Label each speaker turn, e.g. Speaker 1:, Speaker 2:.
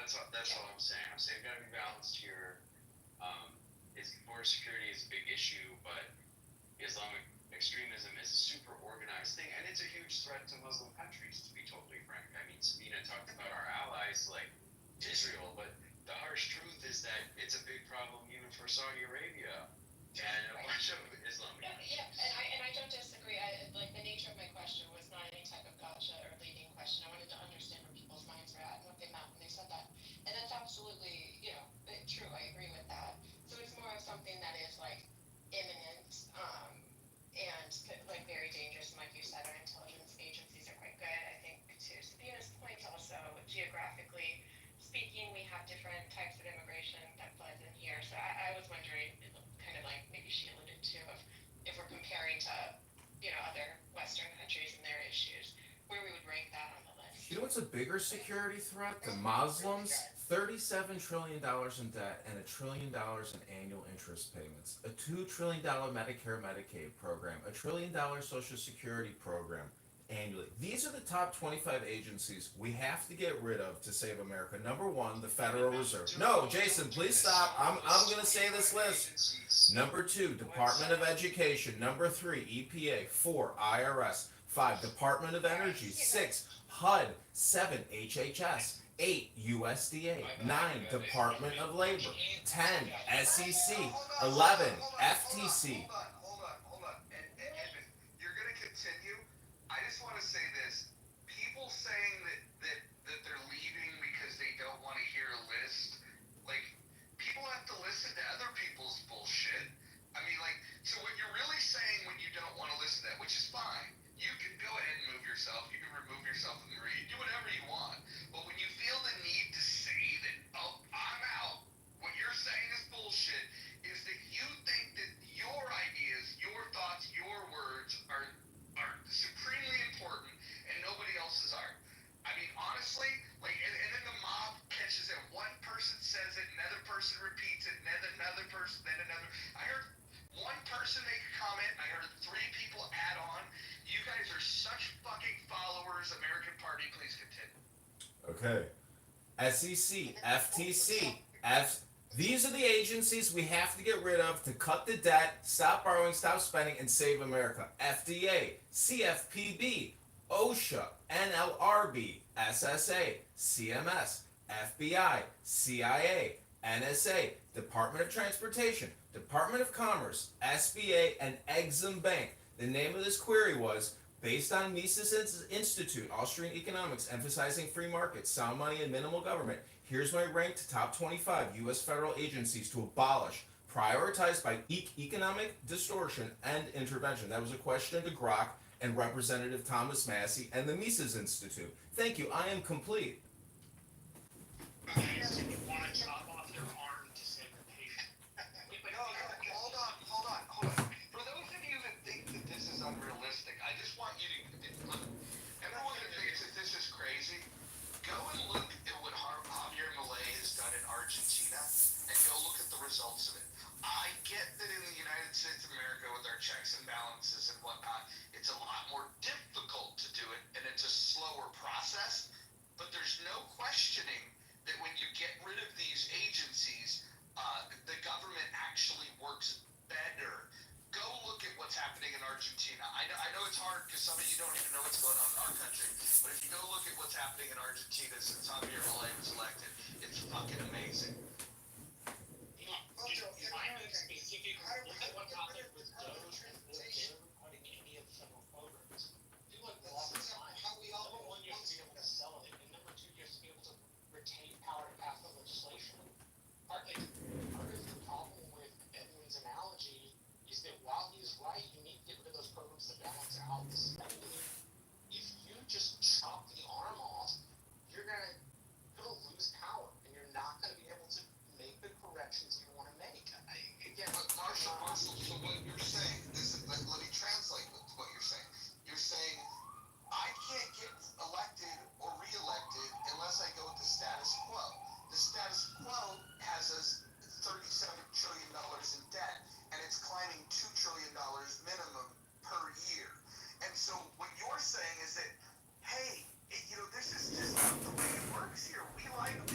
Speaker 1: That's all I'm saying. I'm saying gotta be balanced here. Border security is a big issue, but Islamic extremism is a super organized thing, and it's a huge threat to Muslim countries, to be totally frank. I mean, Sabina talked about our allies like Israel, but the harsh truth is that it's a big problem even for Saudi Arabia and a bunch of Islamic countries.
Speaker 2: Yeah, and I don't disagree. Like the nature of my question was not any type of gotcha or leading question. I wanted to understand where people's minds were at and what they meant when they said that. And that's absolutely, true. I agree with that. So it's more of something that is like imminent, and like very dangerous. And like you said, our intelligence agencies are quite good. I think to Sabina's point, also geographically speaking, we have different types of immigration that floods in here. So I was wondering, kind of like maybe she alluded to, if we're comparing to other Western countries and their issues, where we would rank that on the list.
Speaker 3: You know what's a bigger security threat? The Muslims, $37 trillion in debt and $1 trillion in annual interest payments. A $2 trillion Medicare Medicaid program, $1 trillion Social Security program annually. These are the top 25 agencies we have to get rid of to save America. Number one, the Federal Reserve. No, Jason, please stop. I'm going to say this list. Number two, Department of Education. Number three, EPA. Four, IRS. Five, Department of Energy. Six, HUD. Seven, HHS. 8, USDA. 9, Department of Labor. 10, SEC. 11, FTC.
Speaker 4: Hold on. And you're going to continue. I just want to say this. People saying that they're leaving because they don't want to hear a list, like, people have to listen to other people's bullshit. I mean, like, so what you're really saying when you don't want to listen to that, which is fine, you can go ahead and move yourself, you can remove yourself from the read, do whatever you want, but when you feel the need to say that, oh, I'm out, what you're saying is bullshit, is that you think that your ideas, your thoughts, your words are supremely important and nobody else's are. I mean, honestly, like, and then the mob catches it. One person says it, another person repeats it, and then another person, then another. I heard one person make a comment, I heard 3 people add on. You guys are such fucking followers. American Party, please continue.
Speaker 3: Okay. SEC, FTC, these are the agencies we have to get rid of to cut the debt, stop borrowing, stop spending, and save America. FDA, CFPB, OSHA, NLRB, SSA, CMS, FBI, CIA, NSA, Department of Transportation, Department of Commerce, SBA, and Exim Bank. The name of this query was, based on Mises Institute, Austrian economics, emphasizing free markets, sound money, and minimal government, here's my ranked top 25 U.S. federal agencies to abolish, prioritized by economic distortion and intervention. That was a question to Grok and Representative Thomas Massey and the Mises Institute. Thank you. I am complete.
Speaker 5: Okay, so you want to chop off their arm to save the patient.
Speaker 4: No, hold on. For those of you that think that this is unrealistic, I just want you to look. Everyone that thinks that this is crazy, go and look at what Javier Milei has done in Argentina, and go look at the results of it. I get that in the United States of America, with our checks and balances and whatnot, it's a lot more difficult to do it, and it's a slower process. But there's no questioning that when you get rid of these agencies, the government actually works better. Go look at what's happening in Argentina. I know it's hard because some of you don't even know what's going on in our country, but if you go look at what's happening in Argentina since Javier Milei was elected, it's fucking amazing.
Speaker 5: You might be specific with what happened with Doge and putting India in federal programs. Do like all the time. Number one, you have to be able to sell it, and number two, you have to be able to retain power to pass the legislation. Part of the problem with Edwin's analogy is that while